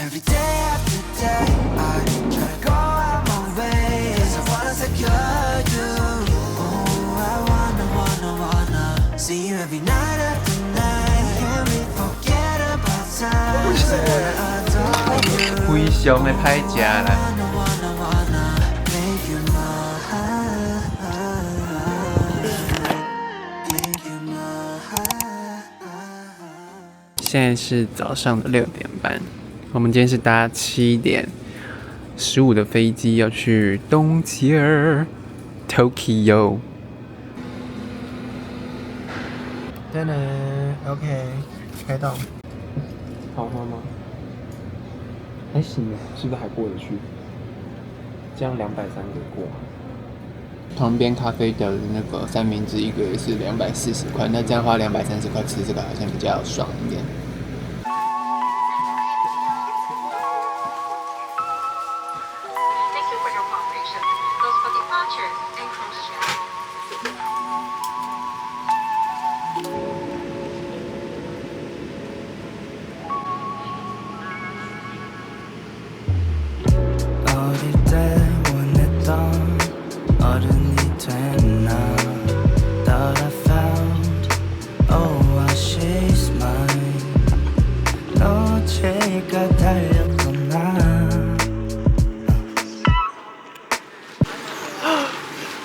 every day after day I try to go out my way 'cause I wanna secure you. Oh, I wanna see you every night after night. Can we forget about time that I adore you? 灰熊的歹食啦。Make you mine. 现在是早上的6点半，我们今天是搭7点15的飞機要去東京 Tokyo。噔噔 ，OK， 開到。好喝嗎？還行，是不是還過得去？這樣230個過。旁邊咖啡的那個三明治一個也是240塊，那這樣花230塊吃這個好像比較爽一點。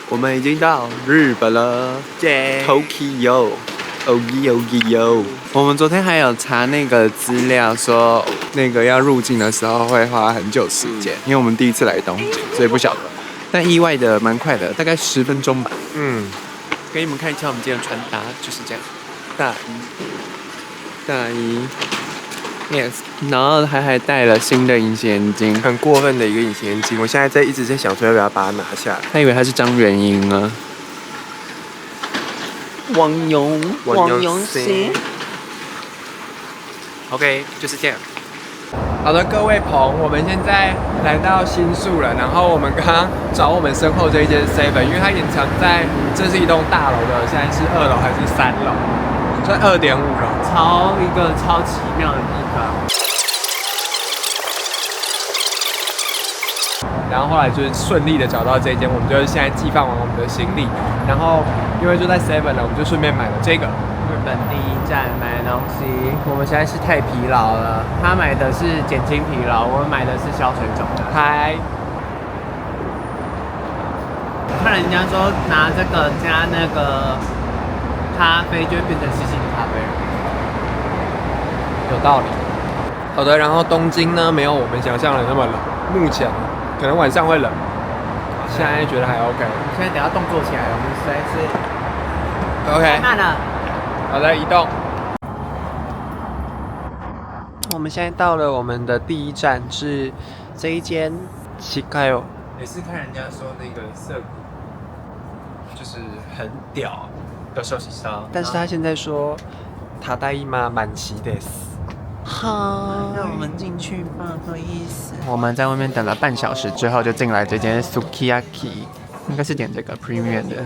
我們已經到日本了 ，Tokyo， 哦。我們昨天還有查那個資料，說那個要入境的時候會花很久時間，因為我們第一次來東京，所以不曉得。但意外的蠻快的，大概10分鐘吧。給你們看一下我們今天的穿搭，就是這樣，大衣 ，yes， 然後還戴了新的隱形眼鏡，很過分的一個隱形眼鏡，我現在一直在想說要不要把它拿下來。他以為他是張元英啊。王勇 OK， 就是這樣。好的，各位朋，我們現在來到新宿了。然後我們剛剛找我們身後這一間 Seven， 因為它隱藏在這是一棟大樓的，現在是2樓還是3樓？算2.5樓，一個超奇妙的地方。然後後來就是順利的找到這間，我們就是現在寄放完我們的行李，然後因為就在 Seven 了，我们就順便買了這個。日本第一站買東西，我們現在是太疲勞了。他買的是減輕疲勞，我們買的是消水腫的。嗨，看人家說拿這個加那個咖啡就會變成西西里咖啡，有道理。好的，然後東京呢沒有我們想象的那麼冷，目前可能晚上會冷，現在覺得還 OK。現在等下動作起來，我們實在是 OK。慢了。好的，移動。我們現在到了我們的第一站，是這一間Chikayo。也是看人家說那個澀谷就是很屌的壽喜燒，但是他現在說ただいま満席です。好，讓我們進去吧，不好意思。我們在外面等了半小時之後，就進來這間 Sukiyaki， 應該是點這個 Premium 的。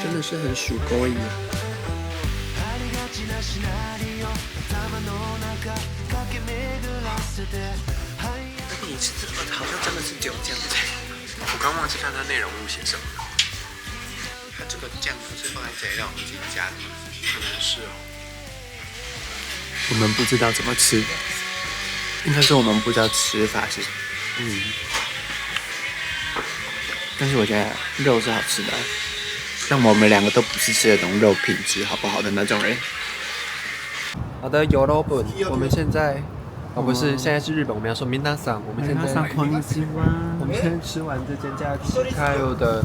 真的是很属狗一樣。你吃这個好像真的是只有醬菜，我剛忘記看它內容物寫什麼了。它這個醬不是放在這裡讓我們自己加的嗎？可能是哦。我們不知道怎麼吃的，應該是我們不知道吃法是什麼。但是我覺得肉是好吃的，像我們兩個都不是吃那種肉品質好不好的那種人。好的，有肉本。我們現在不是，現在是日本，我們要說皆さん。我們現在こんにちは。我們現在吃完這間叫Chikayo的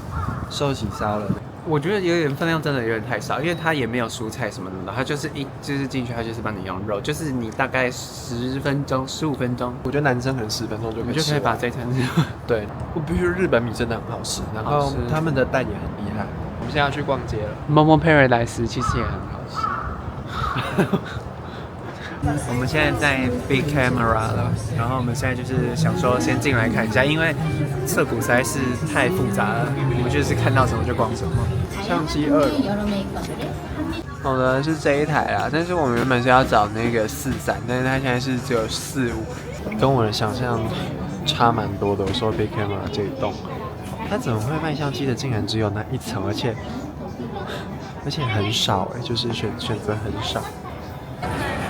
壽喜燒了。我覺得有點分量真的有點太少，因為它也沒有蔬菜什麼的，它就是進去，它就是幫你用肉，就是你大概10分鐘、15分鐘。我覺得男生可能10分鐘就可以吃完，就可以把這餐吃完。對，我必須日本米真的很好吃，然後他們的蛋也很厲害。我們現在要去逛街了。Momo Paradise 其實也很好吃。我們現在在 Big Camera 了，然後我們现在就是想說先進來看一下，因為澀谷實在是太複雜了，我們就是看到什麼就逛什麼。相機2。好的，是這一台啦，但是我們原本是要找那個43，但是它現在是只有45，跟我的想象差蠻多的。我說 Big Camera 這一棟，它怎麼會賣相機的竟然只有那一層，而且很少就是選擇很少。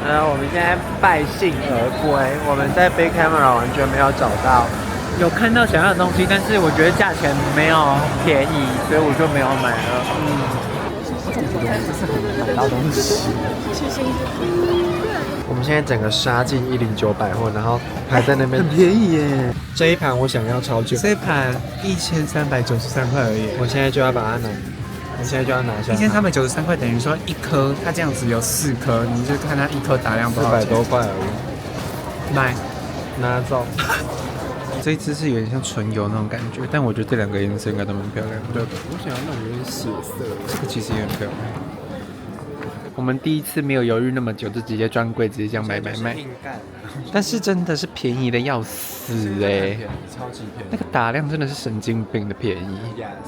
我們現在敗興而歸，我們在 Big Camera 完全沒有找到，有看到想要的東西，但是我覺得價錢沒有便宜，所以我就沒有買了。這是很難買到東西。我們現在整個殺進109百貨，然後還在那邊很便宜耶。這一盤我想要超久，這一盤1393塊而已。我現在就要把它拿，我現在就要拿下。1393塊等於說一顆，它這樣子有4顆，你就看它一顆打量多少錢？400多塊而已。買，拿走。這一支是有點像純油那種感覺，但我覺得這2個顏色應該都蠻漂亮的。我想要那種有點血色，這個其實也很漂亮。我們第一次沒有猶豫那麼久，就直接專櫃直接這樣買。但是真的是便宜的要死超級便宜。那個打量真的是神經病的便宜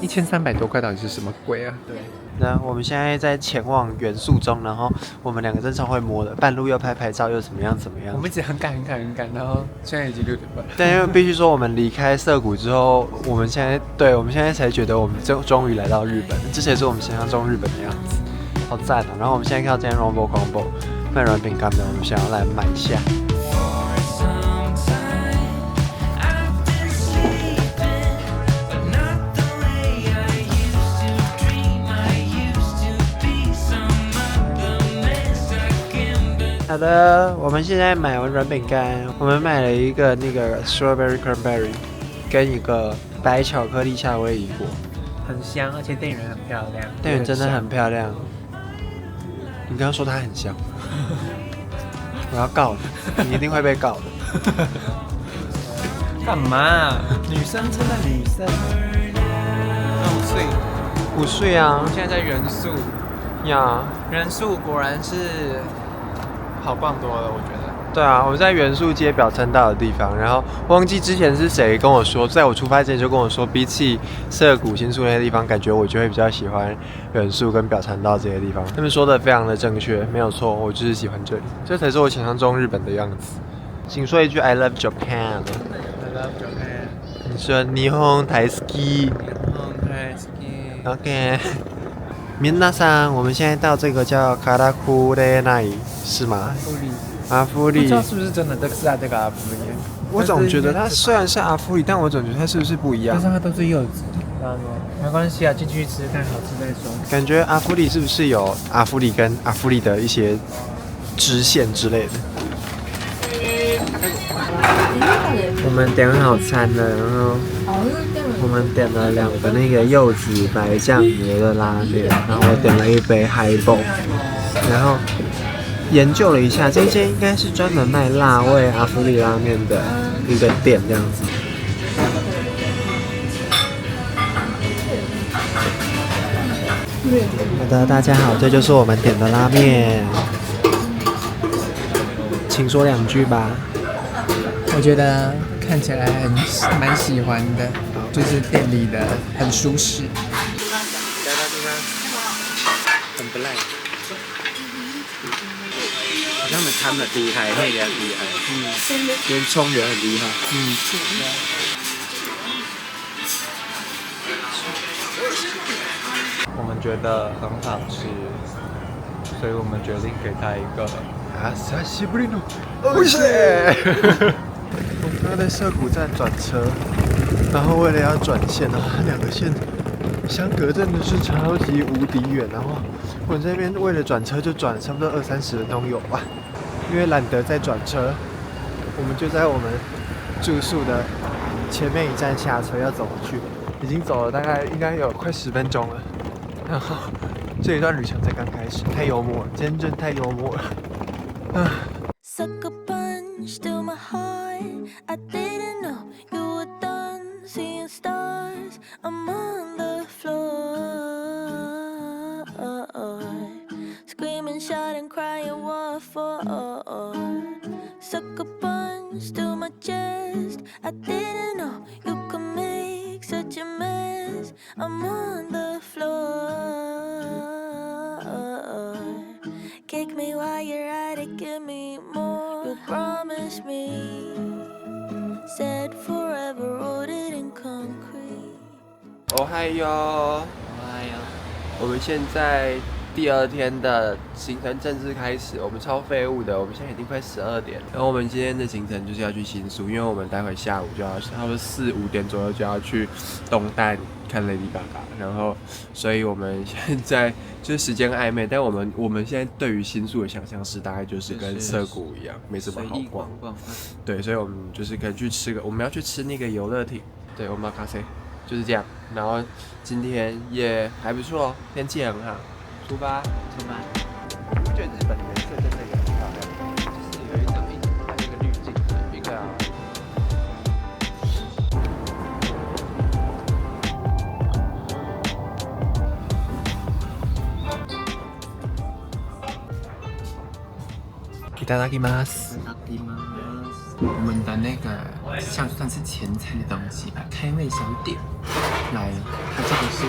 ，1300多塊到底是什麼鬼啊？对。那我們現在在前往元素中，然後我們2個真超會摸的，半路又拍照又怎麼樣？我們一直很趕，然後現在已經6點半。但因為必須說，我們離開澀谷之後，我們現在才覺得我們終於來到日本，這才是我們想象中日本的樣子，好讚啊！然後我們現在看到這間 Rumble Combo 賣軟餅乾的，我們想要來買一下。好的，我們現在買完軟餅乾，我們買了一個那個 strawberry cranberry， 跟一個白巧克力夏威夷果，很香，而且店員很漂亮。店員真的很漂亮。你剛剛說她很香，我要告你，你一定會被告的。幹嘛？女生真的女生。5歲啊！我們現在在元素呀，元素果然是。好逛多了，我覺得。对啊，我們在元素街表參道的地方，然後忘記之前是誰跟我說，在我出發之前就跟我說，比起澀谷、新宿那些地方，感覺我就會比較喜歡元素跟表參道這些地方。他們說的非常的正確，沒有錯，我就是喜歡這裡，這才是我想象中日本的樣子。請說一句 I love Japan。I love Japan。你說日本大好き。日本大好き。OK。皆さん，我們現在到這個叫卡拉庫雷奈，是嗎？阿夫利。不知道是不是真的這個是這個阿夫利？我總覺得它雖然是阿夫利，但我總覺得它是不是不一樣？但是它都是柚子。沒關係啊，進去吃看好吃再說。感覺阿夫利是不是有阿夫利跟阿夫利的一些支線之類的？我們點好餐了，然後我們點了2個那個柚子白醬油的拉麵，然後我點了一杯 Highball， 然後研究了一下，這間應該是專門賣辣味阿夫利拉麵的一個店，這樣子。好的，大家好，這就是我們點的拉麵，請說2句吧。我覺得看起來蠻喜歡的，就是店裡的很舒適。很不賴。好像他們攤很厲害，那也很厲害。連蔥也很厲害。我們覺得很好吃，所以我們決定給他一個久しぶりのおいしい。我們剛剛在澀谷站轉車，然後為了要轉線，然後它2個線相隔真的是超級無敵遠，然後我這邊為了轉車就轉了差不多20-30分鐘有吧，因為懶得再轉車，我們就在我們住宿的前面一站下車要走回去，已經走了大概應該有快10分鐘了，然後這一段旅程才剛開始，太幽默了，今天真的太幽默了，啊。Still my heart, I didn't know you were done seeing stars. I'm on the floor. for. Sucker punch to my chest. I didn't know you could make such a mess. I'm on the floor. Kick me while you're at it, give me more. You promised me, said forever, wrote it in concrete. 哦嗨喲，我们现在第2天的行程正式開始，我們超廢物的，我們現在已經快12點了。然後我們今天的行程就是要去新宿，因為我們待會下午就要差不多4、5點左右就要去東旦看 Lady Gaga， 然後所以我們現在就是時間曖昧，但我們現在對於新宿的想象是大概就是跟澀谷一樣，沒什麼好逛。對，所以我們就是可以去吃我們要去吃那個遊樂亭，對，Omakase，就是這樣。然後今天也還不錯，天氣很好。出發！我覺得日本的顏色真的也很漂亮，就是有一種它有一個濾鏡的，對啊。いただきます。我們的那個像算是前菜的東西吧，開胃小點來了。它這個是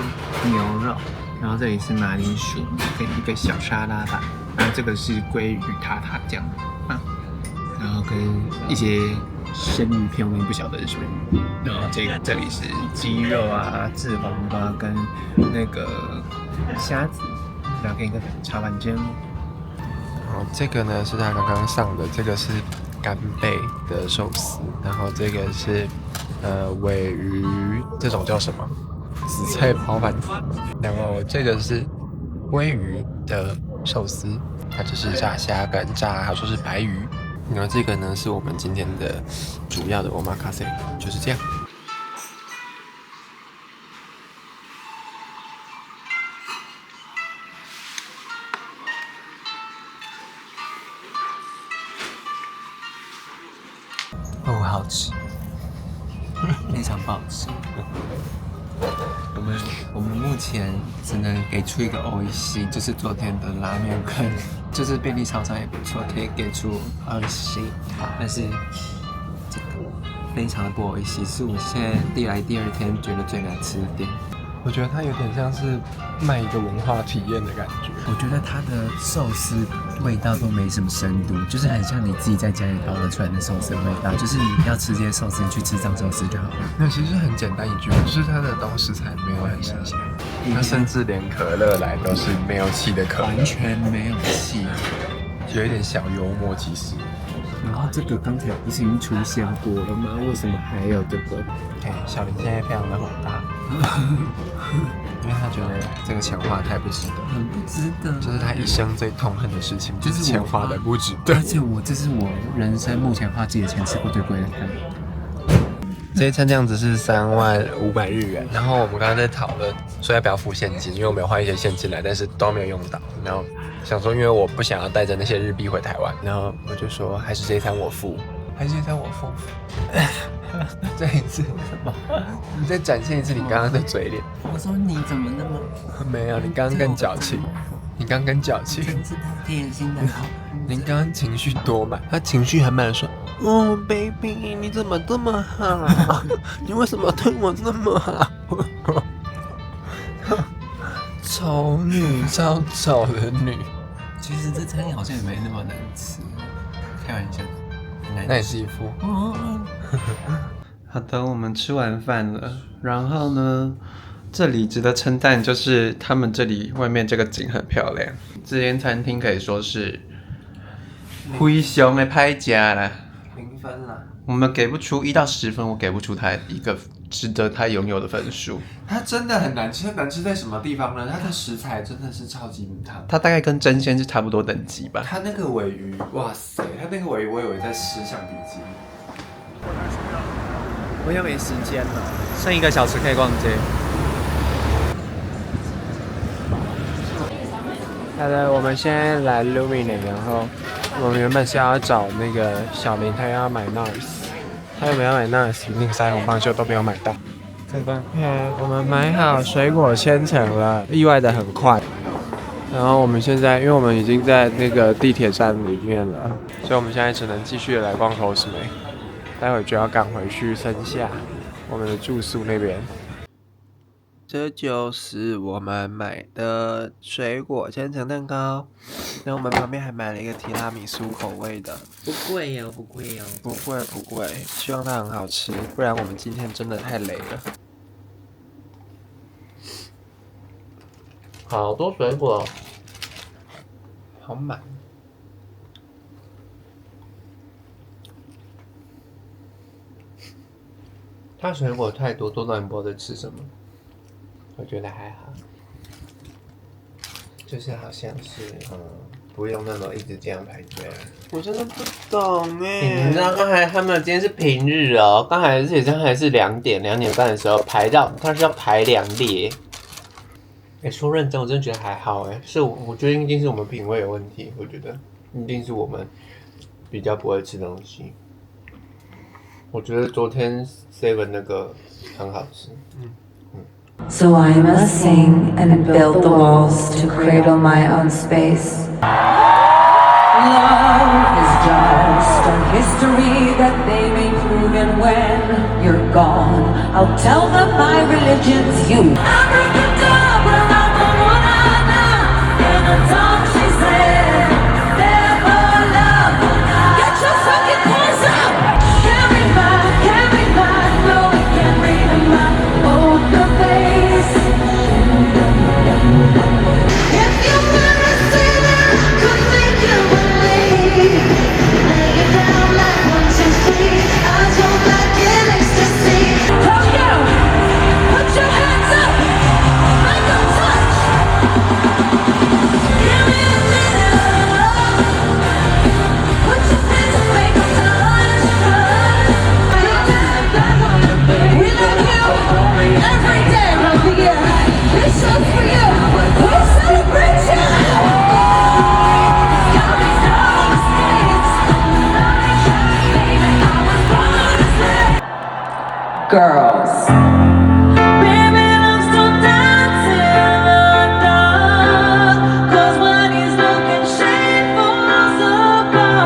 牛肉。然後這裡是馬鈴薯跟一個小沙拉吧，然後這個是鮭魚塔塔醬啊，然後跟一些生魚片，我也不曉得是什麼。然後這裡是雞肉啊、炙黃瓜跟那個蝦子，然後跟一個茶碗蒸。好，這個呢是他剛剛上的，這個是干貝的壽司，然後這個是鮪魚，這種叫什麼？紫菜包飯，然後這個是鮭魚的壽司，它就是炸蝦跟炸，還說是白魚。然後這個呢是我們今天的主要的 omakase， 就是這樣。哦，好吃，非常不好吃。我们目前只能給出一個美味しい，就是昨天的拉麵跟就是便利超商也不錯，可以給出美味しい，但是這個非常的不美味しい，是我現在第2天覺得最難吃的店。我覺得它有點像是賣一個文化體驗的感覺。我覺得它的壽司味道都沒什麼深度，就是很像你自己在家裡包得出來的壽司的味道，就是你要吃這些壽司，你去吃藏壽司就好了。那其實很簡單一句，就是它的東西才沒有很新鮮，它甚至連可樂來都是沒有氣的可樂，完全沒有氣，有一點小幽默其實。然後這個剛才不是已經出現過了嗎？為什麼還有這個？對，小林現在非常的火大，因為他覺得這個錢花太不值得，很不值得。就是他一生最痛恨的事情，就是錢花的不值得。而且這是我人生目前花自己的錢吃過最貴的餐。這一餐這樣子是3500日元，然後我們剛剛在討論說要不要付現金，因為我們有換一些現金來，但是都沒有用到。然後想說，因為我不想要帶着那些日幣回台灣，然後我就說還是這一餐我付，還是這一餐我付。這一次什麼？你再展現一次你剛剛的嘴臉。我說你怎麼那麼……沒有，你剛剛更矯情。你剛剛更矯情。真是太貼心的好。您剛剛情緒多滿，他情緒很滿說。哦 ，baby， 你怎麼這麼好？你為什麼對我那麼好？醜女，超醜的女。其實這餐好像也沒那麼難吃，開玩笑。那也是一副。好的，我們吃完飯了。然後呢，這裡值得稱讚就是他們這裡外面這個景很漂亮。這間餐廳可以說是非常的歹吃啦。評分啦，我們給不出1到10分，我給不出它一個值得它擁有的分數。它真的很難吃，難吃在什麼地方呢？它的食材真的是超級母湯，它大概跟爭鮮是差不多等級吧。它那個鮪魚，哇塞，它那個鮪魚我以為在吃橡皮筋。我又沒時間了，剩1個小時可以逛街。好的，我們現在來 Lumine， 然後我們原本是要找那個小林，他要買 NARS， 他有沒有買 NARS？ 那個腮紅棒就都沒有買到。這個，我們買好水果千層了，意外的很快。然後我們現在，因為我們已經在那個地鐵站裡面了，所以我們現在只能繼續來逛 Cosme， 待會就要趕回去森下我們的住宿那邊。這就是我們買的水果千層蛋糕，然後我們旁邊還買了一個提拉米蘇口味的，不貴哦，不貴哦，不貴，希望它很好吃，不然我們今天真的太累了。好多水果，好满。它水果太多，多到你不知道在吃什么。我觉得还好，就是好像是不用那种一直这樣排隊。我真的不懂哎。你知道刚才他們今天是平日哦，剛才而且剛才是2點半的時候排到，他是要排2列。說認真，我真的覺得還好是我覺得一定是我們品味有問題，我覺得一定是我們比較不會吃東西。我覺得昨天 Seven 那個很好吃。So I must sing and build the walls to cradle my own space. Love is just a history that they may prove, and when you're gone, I'll tell them my religion's you. Abracadabra, in the dark she said, never love enough. Get your fucking voice up. Can't read my, no, we can't read my poker face. If you never see that, I could make you believe. Lay it down like 1, 2, 3. I don't like it ecstasy. Oh yeah, put your hands up, make them touch. Give me a minute. Put your hands up, make them touch. We love you every day of the year. This one's for you. We celebrate you. Got me so mistakes. Baby, I was born to slay. Girls. Baby, I'm still dancing in the dark. 'Cause when he's looking, shade falls apart.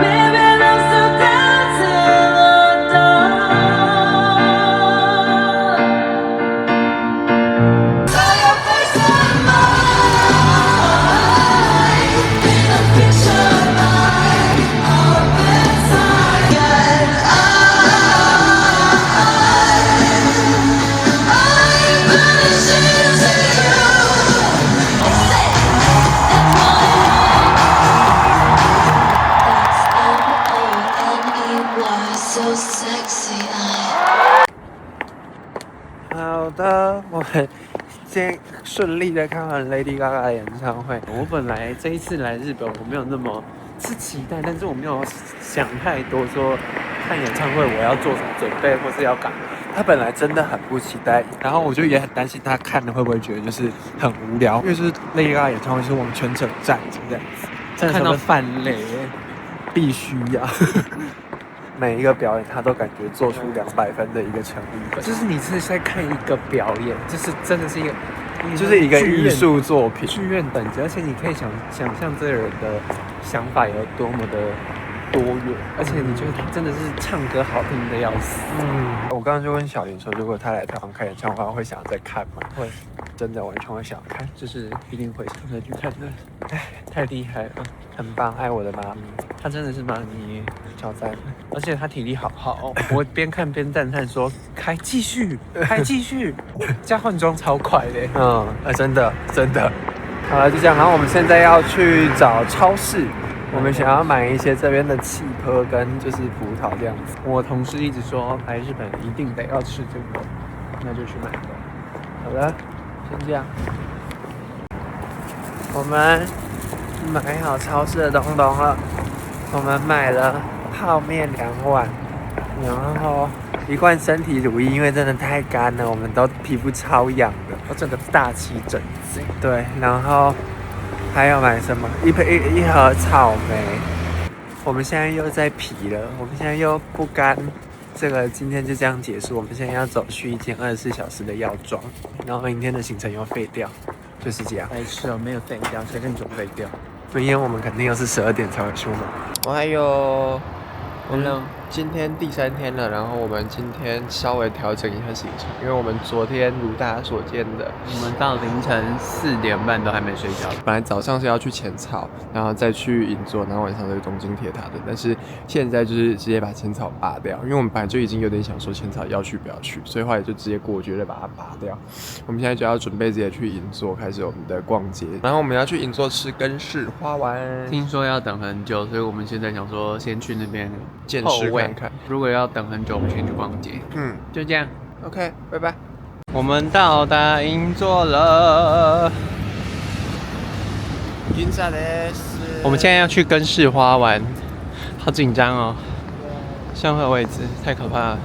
Baby, I'm still dancing in the dark. Saw your face on mine, in a picture of mine, up inside. Yet I'm vanishing to you. That's so sexy. 好的，我们今天顺利的看完 Lady Gaga 的演唱会。我本来这一次來日本，我沒有那麼是期待，但是我沒有想太多，說看演唱會我要做什麼準備，或是要幹嘛。他本來真的很不期待，然後我就也很擔心他看了會不會覺得就是很無聊，因為就是 Lady Gaga 演唱會是我們全程站着這樣子，看到泛淚，必須要。每一個表演，他都感覺做出200分的一個誠意。就是你是在看一個表演，就是真的是一個，就是一個藝術作品，劇院等級，而且你可以想象這個人的想法有多麼的多元，而且你覺得他真的是唱歌好聽的要死。我剛剛就問小林說，如果他來台灣開演唱會，會想要再看嗎？會，真的完全會想要看，就是一定會想再去看的。哎，太厲害了，很棒，愛我的媽咪，他真的是媽咪，超讚，而且他體力好好哦。我邊看邊讚嘆說，還繼續，加換裝超快的。真的。好了，就這樣，然後我們現在要去找超市。我們想要買一些這邊的氣泡跟就是葡萄這樣子。我同事一直說來日本一定得要吃這個，那就去買吧。好的，先這樣。我們買好超市的東東了。我們買了泡麵2碗，然後1罐身體乳液，因為真的太乾了，我們都皮膚超癢的，我整個大起疹子。對，然後。還要買什麼？一盒草莓。我們現在又在皮了，我們現在又不乾。這個今天就這樣結束。我們現在要走去一間24小時的藥妝，然後明天的行程又廢掉。就是這樣。白痴哦，沒有廢掉，誰跟你說廢掉？明天我們肯定又是12點才會出門。我還有，今天第3天了，然後我們今天稍微調整一下行程，因為我們昨天如大家所見的，我們到凌晨4點半都還沒睡覺。本來早上是要去淺草，然後再去銀座，然後晚上再去東京鐵塔的，但是現在就是直接把淺草拔掉，因為我們本來就已經有點想說淺草要去不要去，所以後来就直接果決的把它拔掉。我們現在就要準備直接去銀座開始我們的逛街，然後我們要去銀座吃根室花丸，聽說要等很久，所以我們現在想說先去那邊見識看看。如果要等很久，我们先去逛街。就这样。OK， 拜拜。我们到達銀座了。我們現在要去根室花丸，好緊張哦。上課位置太可怕了。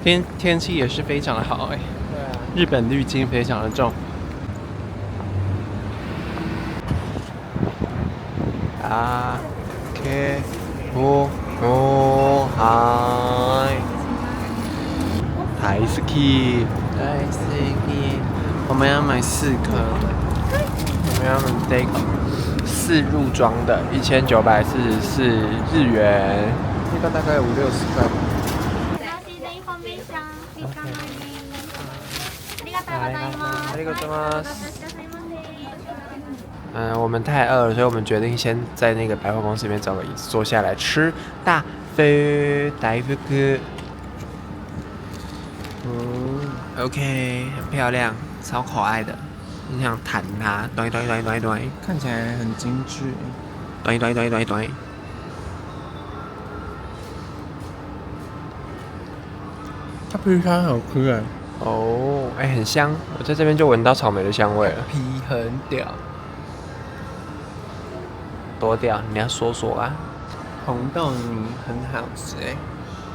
天氣也是非常的好哎。對啊。日本濾鏡非常的重。OK， 嗨，台式 key， 我们要買4顆，我们要买这个4入装的，1944日元，这个大概50-60塊。ありがとうございます。我們太餓了，所以我們決定先在那個百貨公司裡面找個椅子坐下來吃大福。OK， 很漂亮，超可愛的。你想彈它，端，看起來很精緻。端。它皮香好吃哎。哦，很香，我在這邊就聞到草莓的香味了。皮很屌。多掉，你要說啊。紅豆泥很好吃哎，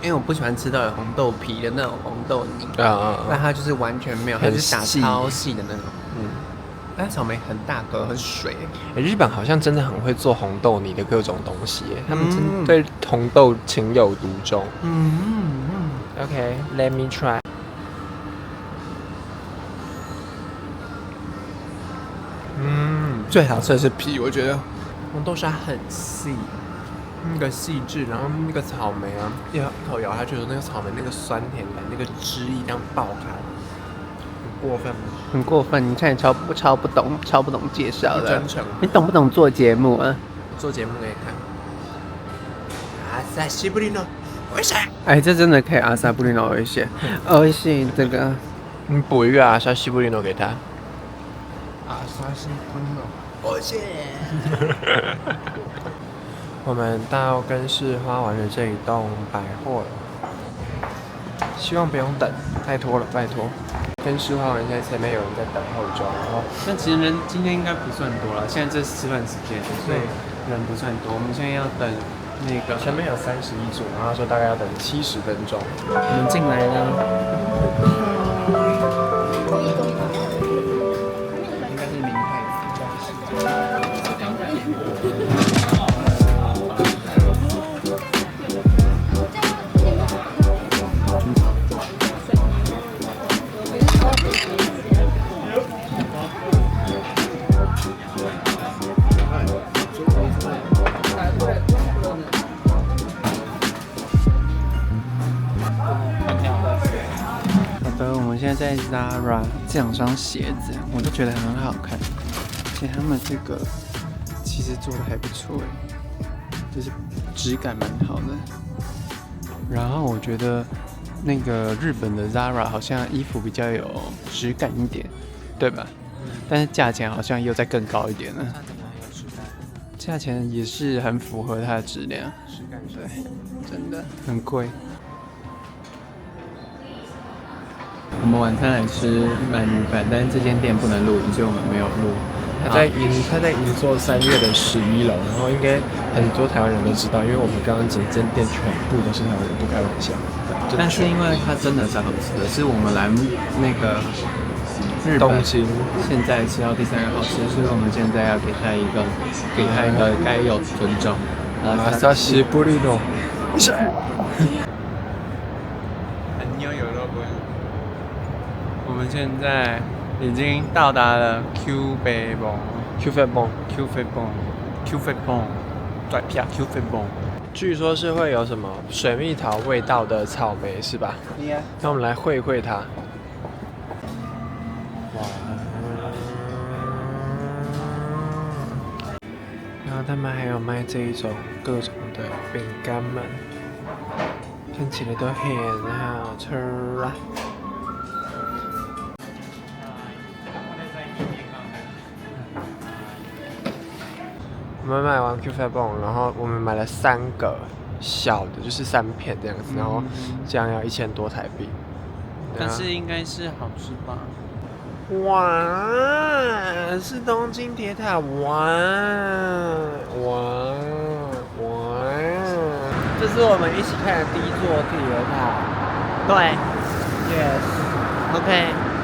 因為我不喜歡吃到有紅豆皮的那種紅豆泥，那它就是完全沒有，它是打超細的那種。但草莓很大顆，很水。日本好像真的很會做紅豆泥的各種東西，他們真對紅豆情有獨鍾。OK，let me try。最好吃的是皮，我覺得。紅豆沙很細，那個細緻，然後那個草莓啊，一口咬下去的時候，那個草莓那個酸甜感，那個汁液這樣爆開，很過分嗎？很過分，你看你超不懂介紹的，真誠，你懂不懂做節目啊？做節目給你看。阿薩西布利諾，危險！哎，這真的可以阿薩布利諾危險，危險這個。你補一個阿薩西布利諾給他。阿薩西布利諾。我謝。我們到根室花丸的這一棟百貨了，希望不用等，拜託了，拜託。根室花丸現在前面有人在等候中，然後但其實人今天應該不算多了，現在這是吃飯時間，所以人不算多。我們現在要等那個前面有31組，然後他說大概要等70分鐘。我們進來了。在 Zara 這兩雙鞋子，我都覺得很好看，而且他們這個其實做的還不錯哎，就是質感蠻好的。然後我覺得那個日本的 Zara 好像衣服比較有質感一點，對吧？但是價錢好像又再更高一點了。價錢也是很符合它的質量，對，真的很貴。我們晚餐來吃鰻魚飯，但是這間店不能錄影，所以我們沒有錄。他在銀座3月的11樓，然後應該很多台灣人都知道，因為我們剛剛整間店全部都是台灣人，不開玩笑。但是因為它真的是好吃的，是我們來那個日本東京現在吃到第3個好吃，所以我們現在要給他一個該有的尊重。阿薩西布利諾。我們現在已經到達了 Q 飛蹦，对，偏 Q 飞蹦。據說是会有什麼水蜜桃味道的草莓是吧？那我們來會會它。哇！然後他們還有賣這一種各種的餅乾們，看起來都很好吃啊！我們買完 Q 飛蹦，然後我們買了3個小的，就是3片這樣子，然後這樣要1000多台幣。但是應該是好吃吧？哇，是東京鐵塔！哇！這是我們一起看的第一座鐵塔。對 ，yes，OK，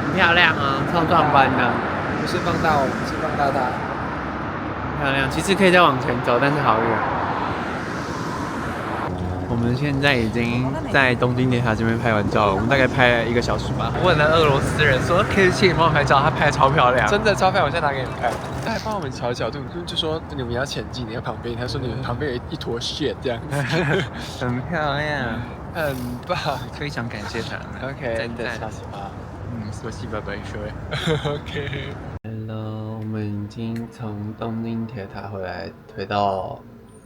很漂亮啊，超壮觀的。不是放大我們，是放大它。漂亮，其實可以再往前走，但是好遠。我們現在已經在東京鐵塔這邊拍完照了，我們大概拍了1個小時吧。我問了俄羅斯人說可以請你幫我拍照，他拍得超漂亮，真的超漂亮，我現在拿給你們看。他還幫我們調角度，就說你們要前進，你在旁邊，他說你們旁邊有一坨血這樣子，很漂亮，很棒，非常感謝他們。OK，真的下次吧。спасибо большое。OK。我們已經從東京鐵塔回來，回到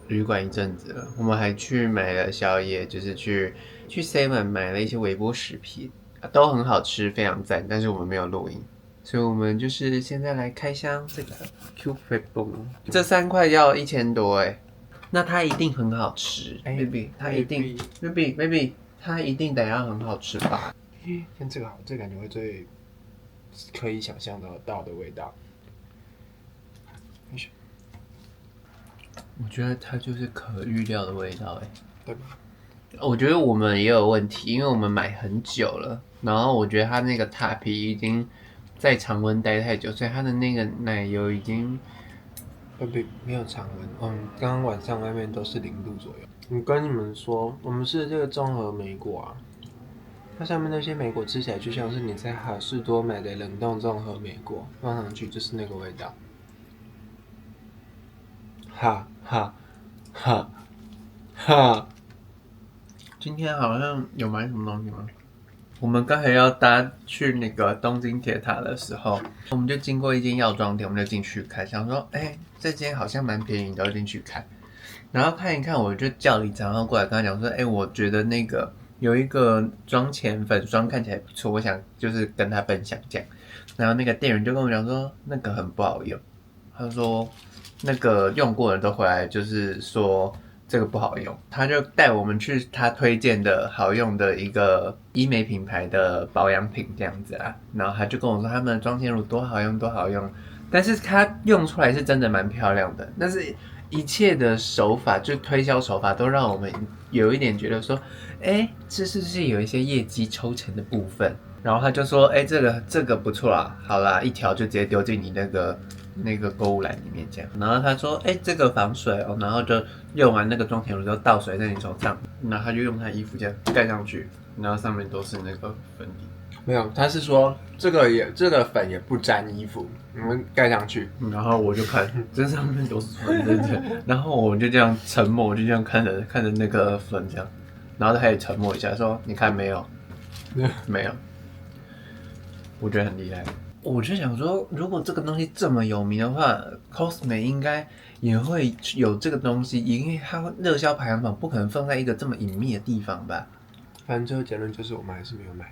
旅館一陣子了。我們還去買了宵夜，就是去 Seven 買了一些微波食品，都很好吃，非常讚。但是我們沒有錄音，所以我們就是現在來開箱這個 Q 飛蹦，這3塊要1000多哎，那它一定很好吃，baby， 它一定 baby， 它一定得要很好吃吧？像這個好，这個感覺會最可以想象得到的味道。我覺得它就是可預料的味道，對吧？我覺得我們也有問題，因為我們買很久了，然後我覺得它那個塔皮已經在常溫待太久，所以它的那個奶油已經沒有常溫。剛剛晚上外面都是0度左右。我跟你們說，我們吃的這個綜合莓果啊，它上面那些莓果吃起來就像是你在好市多買的冷凍綜合莓果，放上去就是那個味道。哈哈哈哈！今天好像有買什麼東西嗎？我們剛才要搭去那個東京鐵塔的時候，我們就經過一間藥妝店，我們就進去看，想說，這間好像蠻便宜的，就進去看。然後看一看，我就叫李長浩過來跟他講說，我覺得那個有一個妝前粉霜看起來不錯，我想就是跟他分享這樣。然後那個店員就跟我講說，那個很不好用，他說。那個用過的都回來，就是說這個不好用，他就帶我們去他推薦的好用的一個醫美品牌的保養品這樣子啦。然後他就跟我說他們的妝前乳多好用多好用，但是他用出來是真的蠻漂亮的，但是一切的手法就推銷手法都讓我們有一點覺得說，這是不是有一些業績抽成的部分？然後他就說，這個不錯啦，好啦，一條就直接丟進你那個購物籃裡面這樣，然後他說，這個防水哦，然後就用完那個妝前乳之後倒水在你手上，然後他就用他衣服這樣蓋上去，然後上面都是那個粉底。沒有，他是說這個粉也不沾衣服，你們蓋上去。然後我就看，這上面都是粉，真的。然後我就這樣沉默，我就這樣看着那個粉這樣，然後他也沉默一下，說：“你看沒有？沒有。”我覺得很厲害。我就想說，如果這個東西這麼有名的話 ，Cosme 應該也會有這個東西，因為它熱銷排行榜不可能放在一個這麼隱秘的地方吧？反正最後結論就是我們還是沒有買。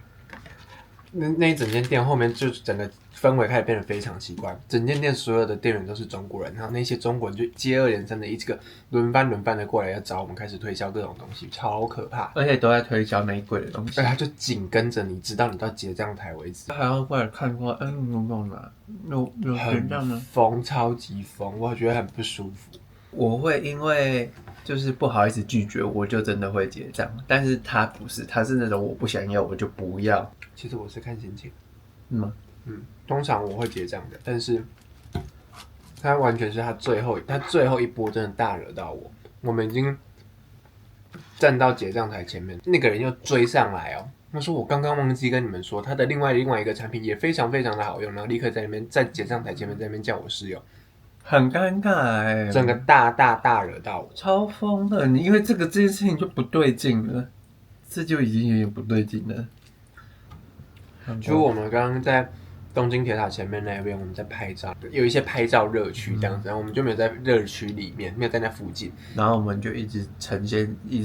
那一整間店後面就整個氛圍開始變得非常奇怪，整間店所有的店員都是中國人，然後那些中國人就接二連三的一個輪番的過來要找我們開始推銷各種東西，超可怕，而且都在推銷玫瑰的東西，而且他就緊跟着你，直到你到結賬台為止，他還要過來看過，你有沒有拿？有結賬嗎？瘋，超級瘋，我覺得很不舒服。我會因為就是不好意思拒絕，我就真的會結賬，但是他不是，他是那種我不想要我就不要。其實我是看心情，通常我會結賬的，但是他完全是他最後一波真的大惹到我，我們已經站到結賬台前面，那個人又追上來哦，他說我剛剛忘記跟你們說，他的另外一個產品也非常非常的好用，然後立刻在那邊在結賬台前面在那邊叫我試用，很尷尬哎，整個大惹到我，超瘋的。你因为这件事情就不對勁了，這就已經有點不對勁了。就我們剛剛在東京鐵塔前面那邊，我們在拍照，有一些拍照熱區這樣子，然後我們就沒有在熱區裡面，沒有在那附近，然後我們就一直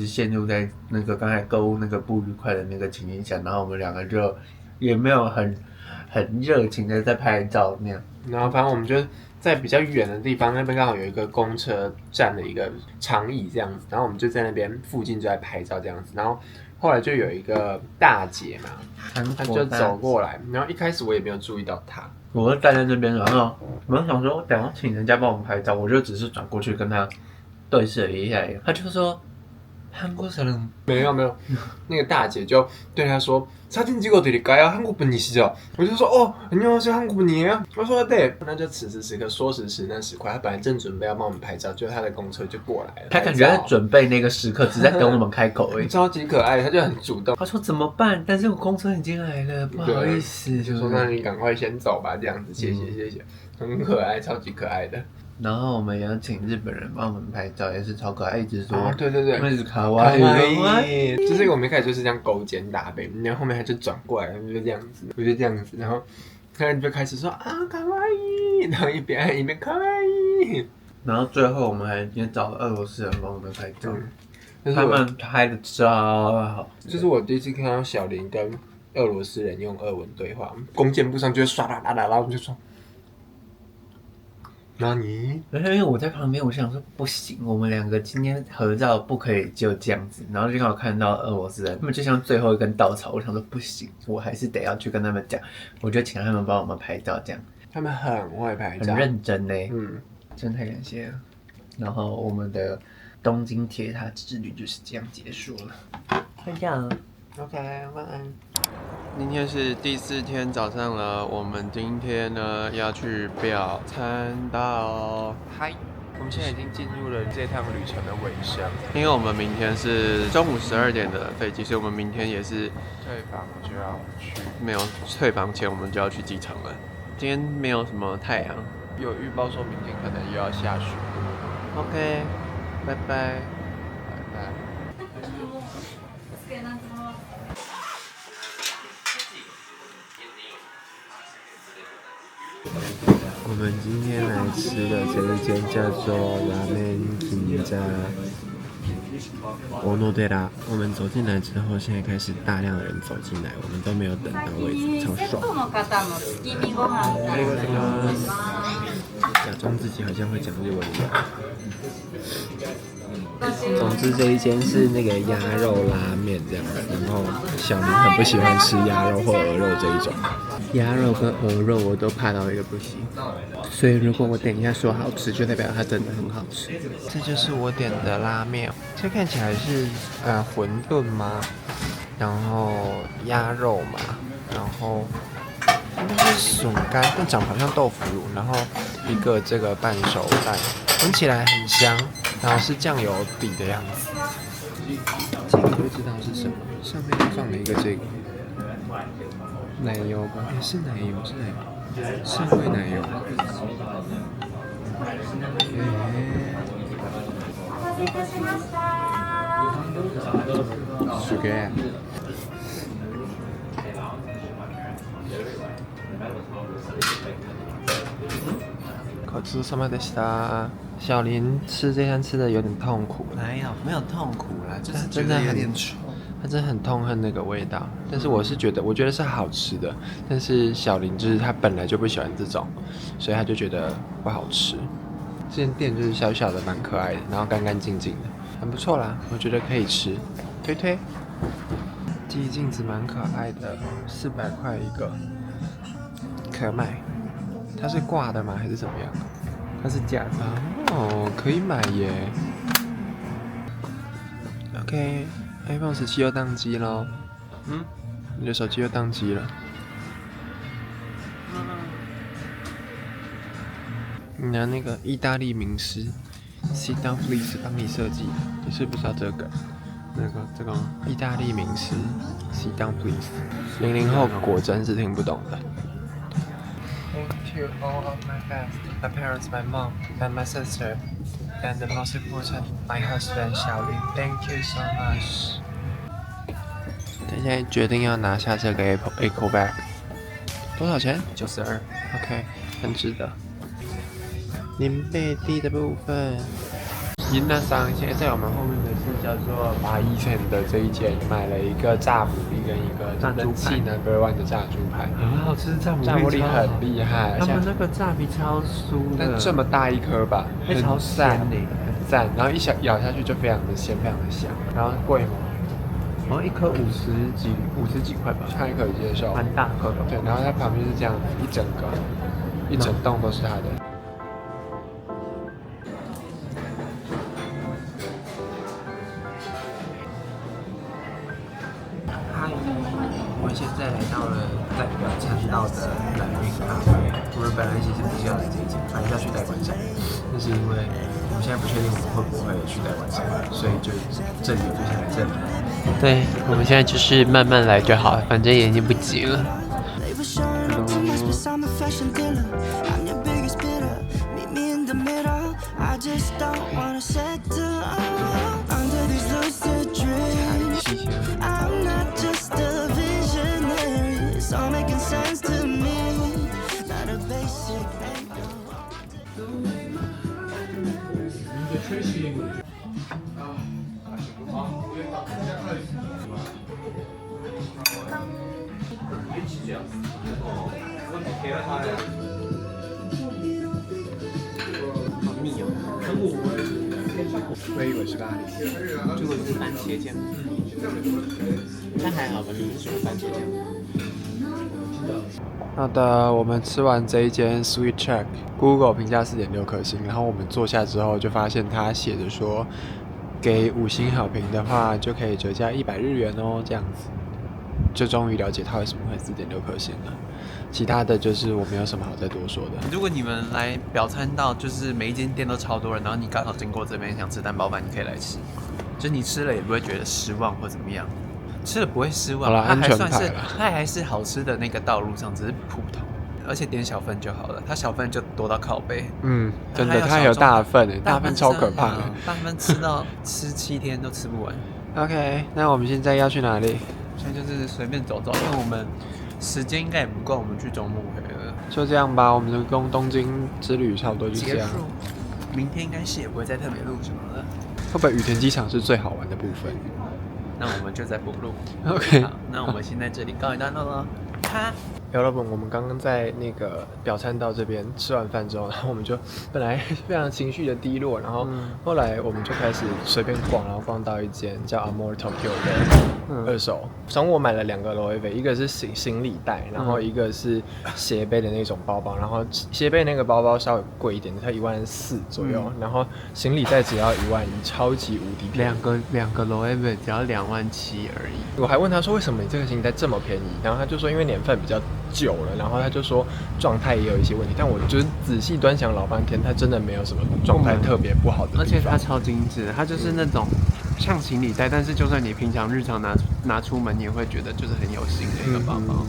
陷入在那個剛才購物那個不愉快的那個情境下，然後我們兩個就也沒有很熱情的在拍照那樣，然後反正我們就在比較遠的地方，那邊剛好有一個公車站的一個長椅這樣子，然後我們就在那邊附近就在拍照這樣子，然後後來就有一個大姐嘛，她就走過來，然後一開始我也沒有注意到她，我就站在那邊，然後我想說等下請人家幫我們拍照，我就只是轉過去跟她對視了一下，她就說韓國人沒有，那個大姐就對她說사진 찍어드릴까요? 한국분이시죠? 我就說哦，안녕하세요 한국분이에요? 我說對，那就此時此刻說時遲那時快，他本來正準備要幫我們拍照，就他的公車就過來了，他感覺在準備那個時刻，只在等我們開口而已。超級可愛，他就很主動。他說怎麼辦？但是我公車已經來了，不好意思，就說那你趕快先走吧，這樣子，謝謝，很可愛，超級可愛的。然後我們也請日本人幫我們拍照，也是超可愛，一直說，對，一直卡哇伊，就是我們一開始就是這樣勾肩搭背，然後後面他就轉過來，就這樣子，我就這樣子，然後他就開始說啊卡哇伊，然後一邊卡哇伊，然後最後我們還也找了俄羅斯人幫我們拍照，他們拍的超好，這是我第一次看到小林跟俄羅斯人用俄文對話，弓箭步上就會刷啦啦啦，然後我們就說。那你？因為我在旁邊，我想說不行，我們兩個今天合照不可以就這樣子。然後就剛好看到俄羅斯人，他們就像最後一根稻草。我想說不行，我還是得要去跟他們講。我就請他們幫我們拍照，這樣。他們很會拍照，很認真呢。真的太感謝了。然後我們的東京鐵塔之旅就是這樣結束了。就這樣。OK， 晚安。今天是第4天早上了，我們今天呢要去表參道。嗨，我們現在已經進入了這趟旅程的尾聲，因為我們明天是中午12點的飛機，所以我們明天也是退房就要去，沒有退房前我們就要去機場了。今天沒有什麼太陽，有預報說明天可能又要下雪。OK， 拜拜。我們今天來吃的這一間叫做拉麵銀座オノデラ。我們走進來之後，現在開始大量的人走進來，我們都沒有等到位置，超爽。假裝自己好像會講日文一樣。總之這一間是那個鴨肉拉麵這樣子，然後小明很不喜歡吃鴨肉或鵝肉這一種。鴨肉跟鵝肉我都怕到一個不行，所以如果我等一下說好吃，就代表它真的很好吃。這就是我點的拉麵，這看起來是餛飩嗎？然後鴨肉嘛，然後應該是筍乾，但長得好像豆腐乳，然後一個這個半熟蛋，聞起來很香，然後是醬油底的樣子。這個不知道是什麼，上面放了一個這個。奶油吧，是奶油，是會奶油。すげえ。ごちそうさまでした。小林吃這餐吃的有點痛苦，沒有痛苦啦，就是真的有點醜。他真的很痛恨那個味道，但是我覺得是好吃的，但是小林就是他本來就不喜歡這種，所以他就覺得不好吃。這間店就是小小的，蠻可愛的，然後乾乾淨淨的，很不錯啦，我覺得可以吃，推推。機鏡子蠻可愛的，400塊一個，可買。它是掛的嗎？還是怎麼樣？它是假的哦，可以買耶。OK。iPhone 17又當機了，你的手機又當機了。你拿那個意大利名師 Sit Down Please 幫你設計，你是不是要這個？這個意大利名食 ，Sit down please。00後果真是聽不懂的。Thank you all of my best, my parents, my mom, and my sister, and the most important, my husband Xiaolin. Thank you so much. 现在決定要拿下這個 Eco Bag， 多少錢92 ？OK， 很值得。林貝蒂的部分。銀那桑现在在我們後面的是叫做巴伊城的這一間，買了一個炸牡蠣跟一個人氣 No.1 的炸豬排，很好吃，炸牡蠣很厲害，他們那個炸皮超酥的，但這麼大一顆吧，很超鮮的，很讚，然後一咬下去就非常的鮮，非常的香，然後貴嗎？然後一顆50幾塊吧，還可以接受，蠻大顆的。對，然後它旁邊是這樣子，一整棟都是它的。我现在來到了代表參道的藍雲咖啡。我們本來其實不是要來這一間，反正要去代官山，但是因為我們現在不確定我們會不會去代官山，所以就這裡我就先來這裡。對，我們現在就是慢慢來就好，反正也已經不急了。They were showing up tears, but I'm a fashion dealer. I'm your biggest bidder. Meet me in the middle. I just don't wanna settle under these lucid dreams. I'm not just a visionary. It's all making sense to me. Not a basic angle. 好密哦！我也以為是咖喱，結果是番茄醬。但還好吧，你是喜歡番茄醬。好的，我們吃完這一間 Sweet Check，Google 評價4.6顆星，然後我們坐下之後就發現它寫着說，給5星好評的話就可以折價100日元哦，這樣子，就終於了解它為什麼會4.6顆星了。其他的就是我沒有什麼好再多說的。如果你們來表參道，就是每一間店都超多人，然後你剛好經過這邊想吃蛋包飯，你可以來吃，就你吃了也不會覺得失望或怎麼樣，吃了不會失望。它還算是它還是好吃的那個道路上，只是普通，而且點小份就好了，它小份就多到靠背。嗯，真的，它還有大份誒，大份超可怕的，大份吃7天都吃不完。OK， 那我們現在要去哪裡？现在就是隨便走走，因為我們時間應該也不夠，我們去中目黑了。就這樣吧，我們的東京之旅差不多就這樣。結束，明天應該是也不會再特別錄什麼了。會不會羽田機場是最好玩的部分？那我們就再補錄。OK，好，那我們先在這裡告一段落了。哈。Yellowbone，我們剛剛在那個表參道這邊吃完飯之後，然後我們就本來非常情緒的低落，然後後來我們就開始隨便逛，然後逛到一間叫 Amore Tokyo 的二手。從我買了2個 LOEWE，一個是行李袋，然後一個是斜背的那種包包，然後斜背那個包包稍微貴一點，它14000左右，然後行李袋只要11000，超級無敵便宜。兩個 LOEWE 只要27000而已。我還問他說為什麼你這個行李袋這麼便宜，然後他就說因為年份比較久了，然後他就說狀態也有一些問題，但我就是仔細端詳老半天，它真的沒有什麼狀態特別不好的地方，而且它超精緻，它就是那種像行李袋，但是就算你平常日常拿出門，你也会覺得就是很有型的一個包包。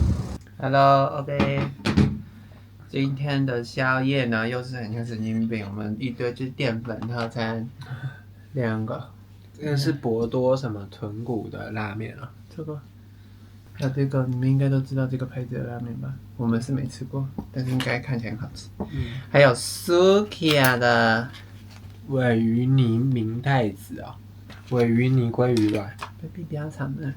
Hello，OK， 今天的宵夜呢又是很像神經病，我們一堆就是澱粉套餐，2個，這個是博多什麼豚骨的拉麵啊，這個。還有這個，你們應該都知道這個牌子的拉麵吧？我們是沒吃過，但是應該看起來很好吃。還有 Sukiya 的鮪魚泥明太子啊，鮪魚泥鮭魚卵，baby 比較長的。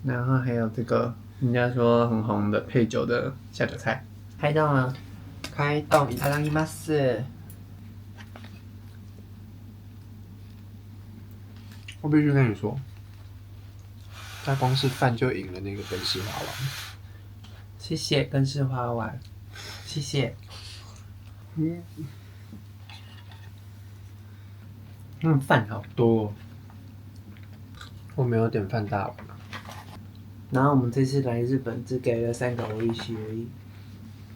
然後還有這個人家說很紅的配酒的下酒菜，開動了，開動，いただきます。我必須跟你說。他光是飯就贏了那個根式花丸。謝謝根式花丸，謝謝。飯好多哦。我沒有點飯大碗。然後我們這次來日本只給了3個歐一西而已，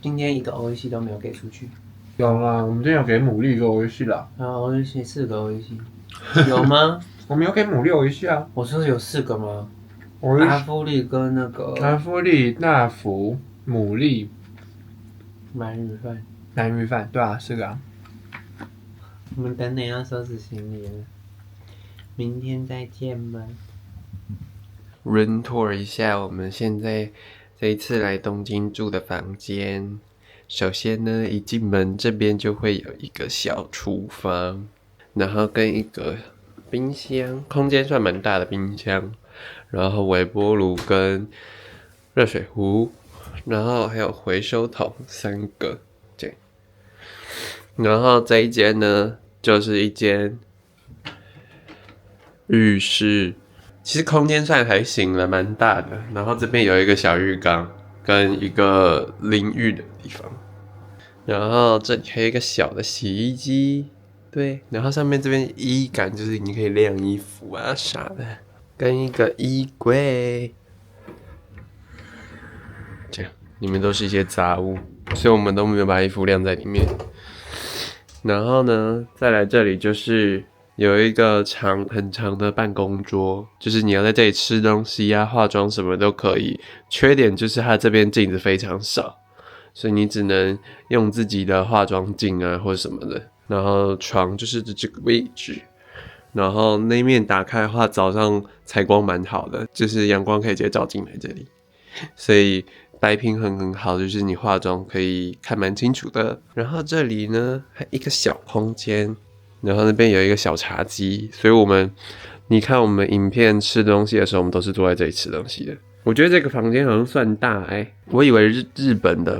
今天1個歐一西都沒有給出去。有啦，我們今天有給牡蠣一個歐一西啦。然後歐一西4個歐一西，有嗎？我們要給牡蠣有一下。我說有4個嗎？我阿芙麗跟那個阿芙麗、大福、牡蠣、鳗魚飯。南魚飯，对啊，4個啊。我們等等要收拾行李了，明天再見吧。Room tour 一下，我們現在這一次來東京住的房間。首先呢，一進門這邊就會有一個小廚房，然後跟一個冰箱，空間算蠻大的冰箱，然後微波爐跟熱水壺，然後還有回收桶3個，對。然後這一間呢，就是一間浴室，其實空間算還行了，蠻大的。然後這邊有一個小浴缸跟一個淋浴的地方，然後這裡還有一個小的洗衣機，對。然後上面這邊衣桿就是你可以晾衣服啊啥的，跟一個衣櫃，這樣裡面都是一些雜物，所以我們都沒有把衣服晾在裡面。然後呢，再來這裡就是有一個很長的辦公桌，就是你要在這裡吃東西啊、化妝什麼都可以。缺點就是它這邊鏡子非常少，所以你只能用自己的化妝鏡啊或什麼的。然後床就是這個位置，然後那面打開的話，早上採光蠻好的，就是陽光可以直接照進來這裡，所以白平衡很好，就是你化妝可以看蠻清楚的。然後這裡呢還一個小空間，然後那邊有一個小茶几，所以你看我們影片吃東西的時候，我們都是坐在這裡吃東西的。我覺得這個房間好像算大我以為日本的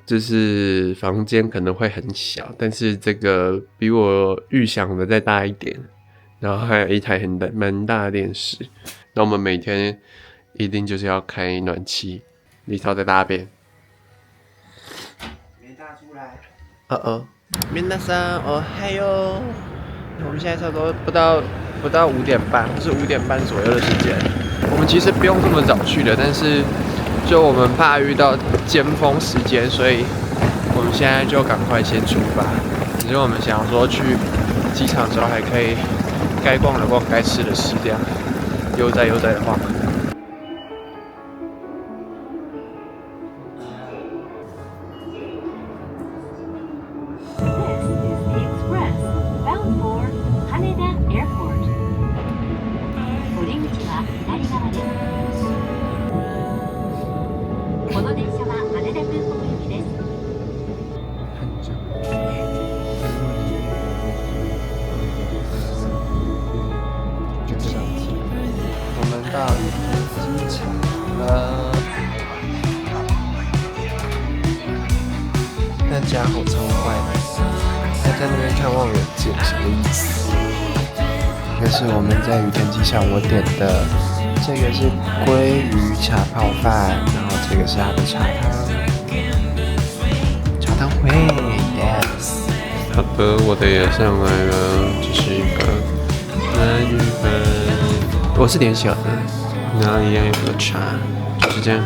就是房間可能會很小，但是這個比我預想的再大一點，然後還有一台蠻大的電視。那我們每天一定就是要開暖氣。李濤在大便，沒大出來。皆さんおはよう。我們現在差不多不到5點半，或是5點半左右的時間。我們其實不用這麼早去的，但是就我們怕遇到尖峰時間，所以我們現在就趕快先出發。只是我們想說去機場的時候還可以該逛的逛，該吃的吃，這樣悠哉的晃。到机场了，那家伙超坏的，他在那邊看望遠鏡，什麼意思？這是我們在羽田機場我點的，這個是鮭魚茶泡飯，然後這個是它的茶湯會 ，yes。好的，我的也上來了，這是一個南魚飯。我是點小的，然後一樣有個茶，就是這樣。